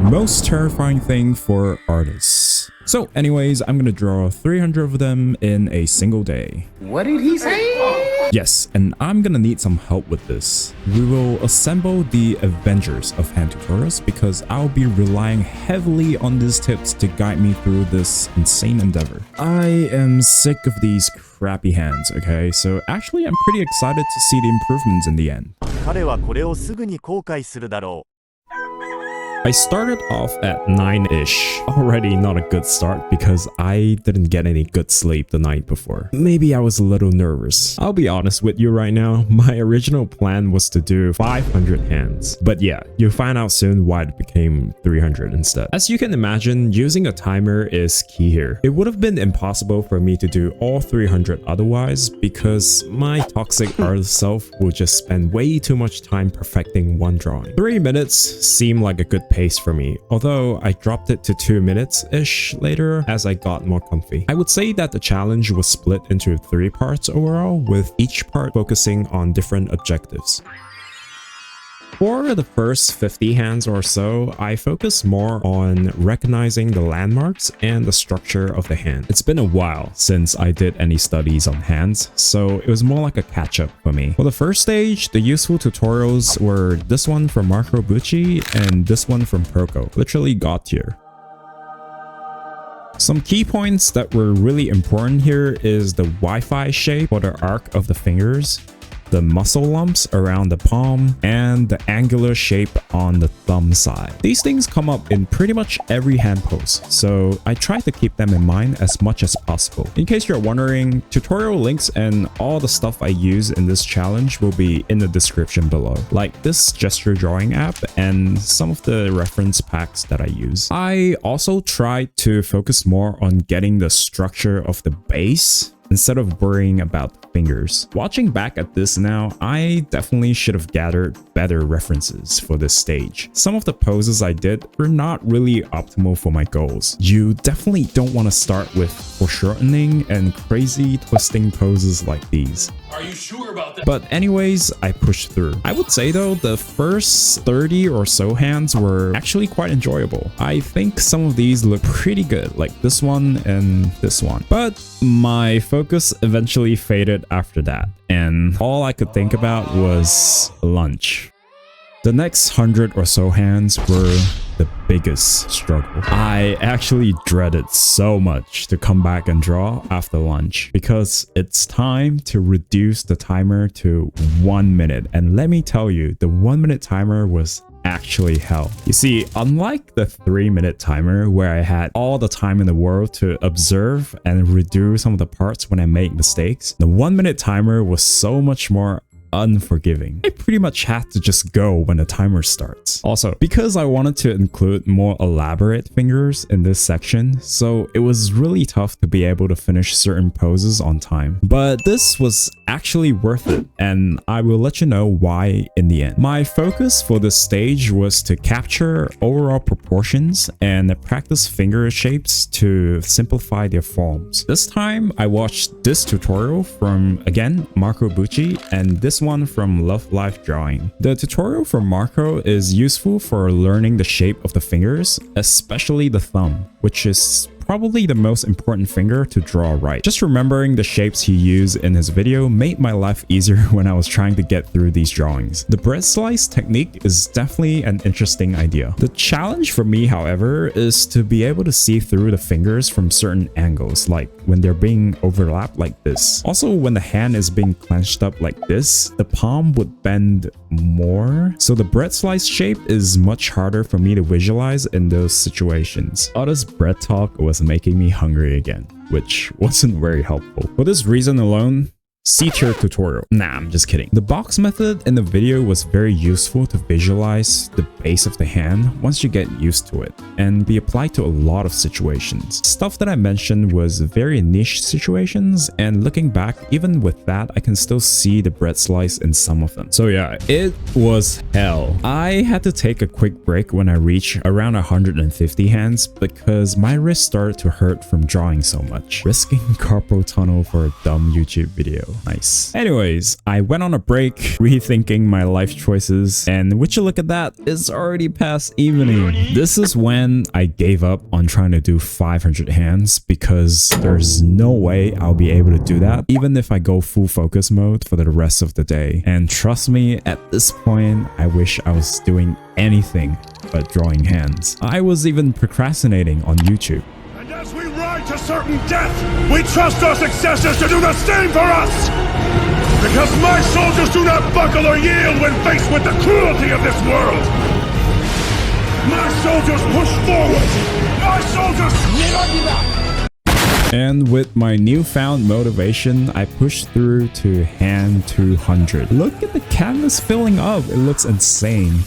most terrifying thing for artists. So anyways, I'm gonna draw 300 of them in a single day. What did he say? Yes, and I'm gonna need some help with this. We will assemble the Avengers of hand tutorials because I'll be relying heavily on these tips to guide me through this insane endeavor. I am sick of these crappy hands, okay? So actually, I'm pretty excited to see the improvements in the end. 彼はこれをすぐに後悔するだろう。 I started off at 9-ish. Already not a good start because I didn't get any good sleep the night before. Maybe I was a little nervous. I'll be honest with you right now, my original plan was to do 500 hands. But yeah, you'll find out soon why it became 300 instead. As you can imagine, using a timer is key here. It would have been impossible for me to do all 300 otherwise because my toxic artist self will just spend way too much time perfecting one drawing. 3 minutes seemed like a good pace for me, although I dropped it to 2 minutes-ish later as I got more comfy. I would say that the challenge was split into 3 parts overall, with each part focusing on different objectives. For the first 50 hands or so, I focused more on recognizing the landmarks and the structure of the hand. It's been a while since I did any studies on hands, so it was more like a catch-up for me. For the first stage, the useful tutorials were this one from Bucci and this one from Proko. Literally god tier. Some key points that were really important here is the Wi-Fi shape for the arc of the fingers, the muscle lumps around the palm, and the angular shape on the thumb side. These things come up in pretty much every hand pose, so I try to keep them in mind as much as possible. In case you're wondering, tutorial links and all the stuff I use in this challenge will be in the description below, like this gesture drawing app and some of the reference packs that I use. I also try to focus more on getting the structure of the base instead of worrying about fingers. Watching back at this now, I definitely should have gathered better references for this stage. Some of the poses I did were not really optimal for my goals. You definitely don't want to start with foreshortening and crazy twisting poses like these. Are you sure about that? But anyways, I pushed through. I would say though, the first 30 or so hands were actually quite enjoyable. I think some of these look pretty good, like this one and this one. But my focus eventually faded after that, and all I could think about was lunch. The next 100 or so hands were the biggest struggle. I actually dreaded so much to come back and draw after lunch because it's time to reduce the timer to 1 minute. And let me tell you, the 1 minute timer was actually hell. You see, unlike the 3-minute timer where I had all the time in the world to observe and redo some of the parts when I made mistakes, the 1 minute timer was so much more unforgiving. I pretty much had to just go when the timer starts. Also, because I wanted to include more elaborate fingers in this section, so it was really tough to be able to finish certain poses on time. But this was actually worth it, and I will let you know why in the end. My focus for this stage was to capture overall proportions and practice finger shapes to simplify their forms. This time, I watched this tutorial from, again, Bucci, and this one from LoveLifeDrawing. The tutorial from Marco is useful for learning the shape of the fingers, especially the thumb, which is probably the most important finger to draw right. Just remembering the shapes he used in his video made my life easier when I was trying to get through these drawings. The bread slice technique is definitely an interesting idea. The challenge for me, however, is to be able to see through the fingers from certain angles, like when they're being overlapped like this. Also, when the hand is being clenched up like this, the palm would bend more. So the bread slice shape is much harder for me to visualize in those situations. All this bread talk was making me hungry again, which wasn't very helpful. For this reason alone, C-tier tutorial. Nah, I'm just kidding. The box method in the video was very useful to visualize the base of the hand once you get used to it, and be applied to a lot of situations. Stuff that I mentioned was very niche situations, and looking back, even with that, I can still see the bread slice in some of them. So yeah, it was hell. I had to take a quick break when I reached around 150 hands because my wrist started to hurt from drawing so much, risking carpal tunnel for a dumb YouTube video. Nice. Anyways, I went on a break, rethinking my life choices, and would you look at that, it's already past evening. This is when I gave up on trying to do 500 hands because there's no way I'll be able to do that, even if I go full focus mode for the rest of the day. And trust me, at this point, I wish I was doing anything but drawing hands. I was even procrastinating on YouTube. And as we ride to certain death, we trust our successors to do the same for us! Because my soldiers do not buckle or yield when faced with the cruelty of this world! My soldiers push forward! My soldiers never give up! And with my newfound motivation, I pushed through to hand 200. Look at the canvas filling up, it looks insane.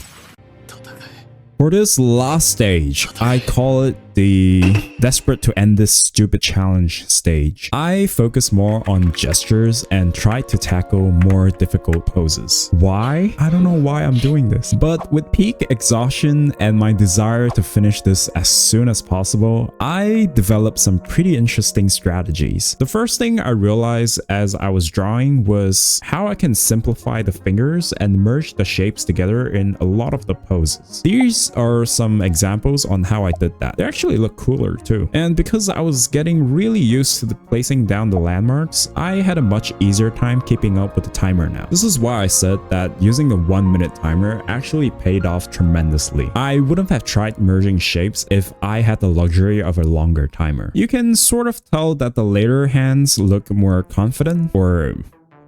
For this last stage, I call it the desperate to end this stupid challenge stage. I focus more on gestures and try to tackle more difficult poses. Why? I don't know why I'm doing this. But with peak exhaustion and my desire to finish this as soon as possible, I developed some pretty interesting strategies. The first thing I realized as I was drawing was how I can simplify the fingers and merge the shapes together in a lot of the poses. These are some examples on how I did that. They actually look cooler too. And because I was getting really used to placing down the landmarks, I had a much easier time keeping up with the timer now. This is why I said that using the 1 minute timer actually paid off tremendously. I wouldn't have tried merging shapes if I had the luxury of a longer timer. You can sort of tell that the later hands look more confident, or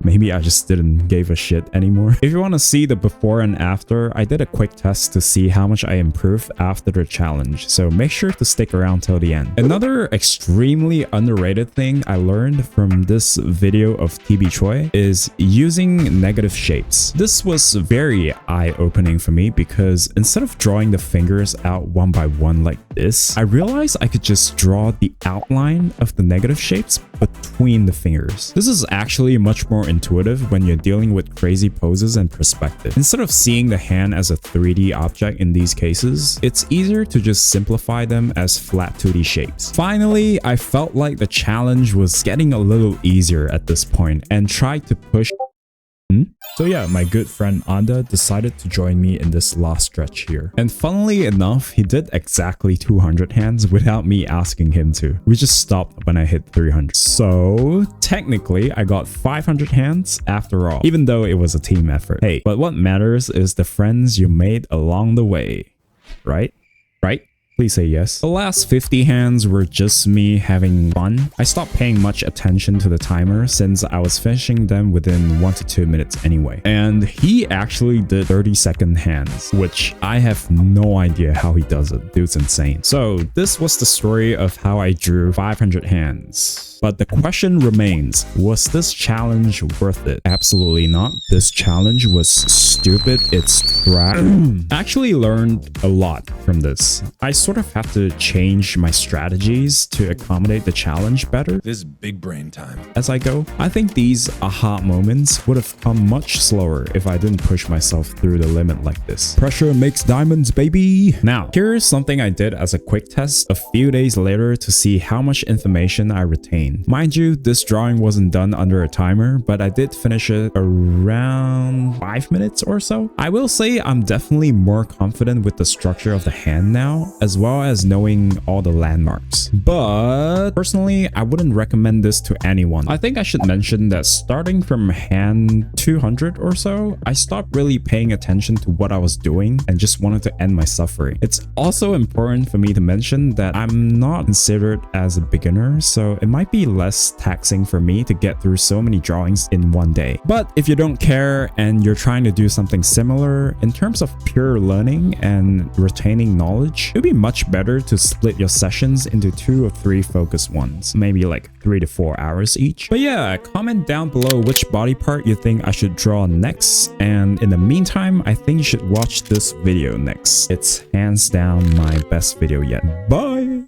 maybe I just didn't give a shit anymore. If you want to see the before and after, I did a quick test to see how much I improved after the challenge, so make sure to stick around till the end. Another extremely underrated thing I learned from this video of TB Choi is using negative shapes. This was very eye-opening for me because instead of drawing the fingers out one by one like this, I realized I could just draw the outline of the negative shapes between the fingers. This is actually much more intuitive when you're dealing with crazy poses and perspective. Instead of seeing the hand as a 3D object in these cases, it's easier to just simplify them as flat 2D shapes. Finally, I felt like the challenge was getting a little easier at this point and tried to push. So yeah, my good friend Andaerz decided to join me in this last stretch here. And funnily enough, he did exactly 200 hands without me asking him to. We just stopped when I hit 300. So technically, I got 500 hands after all, even though it was a team effort. Hey, but what matters is the friends you made along the way, right? Right? Please say yes. The last 50 hands were just me having fun. I stopped paying much attention to the timer since I was finishing them within 1 to 2 minutes anyway. And he actually did 30-second hands, which I have no idea how he does it. Dude's insane. So this was the story of how I drew 500 hands. But the question remains, was this challenge worth it? Absolutely not. This challenge was stupid. It's trash. I actually learned a lot from this. I sort of have to change my strategies to accommodate the challenge better. This is big brain time. As I go, I think these aha moments would have come much slower if I didn't push myself through the limit like this. Pressure makes diamonds, baby. Now, here's something I did as a quick test a few days later to see how much information I retained. Mind you, this drawing wasn't done under a timer, but I did finish it around 5 minutes or so. I will say I'm definitely more confident with the structure of the hand now, as well as knowing all the landmarks. But personally, I wouldn't recommend this to anyone. I think I should mention that starting from hand 200 or so, I stopped really paying attention to what I was doing and just wanted to end my suffering. It's also important for me to mention that I'm not considered as a beginner, so it might be less taxing for me to get through so many drawings in one day. But if you don't care and you're trying to do something similar, in terms of pure learning and retaining knowledge, it'd be much better to split your sessions into 2 or 3 focused ones, maybe like 3 to 4 hours each. But yeah, comment down below which body part you think I should draw next, and in the meantime, I think you should watch this video next. It's hands down my best video yet. Bye!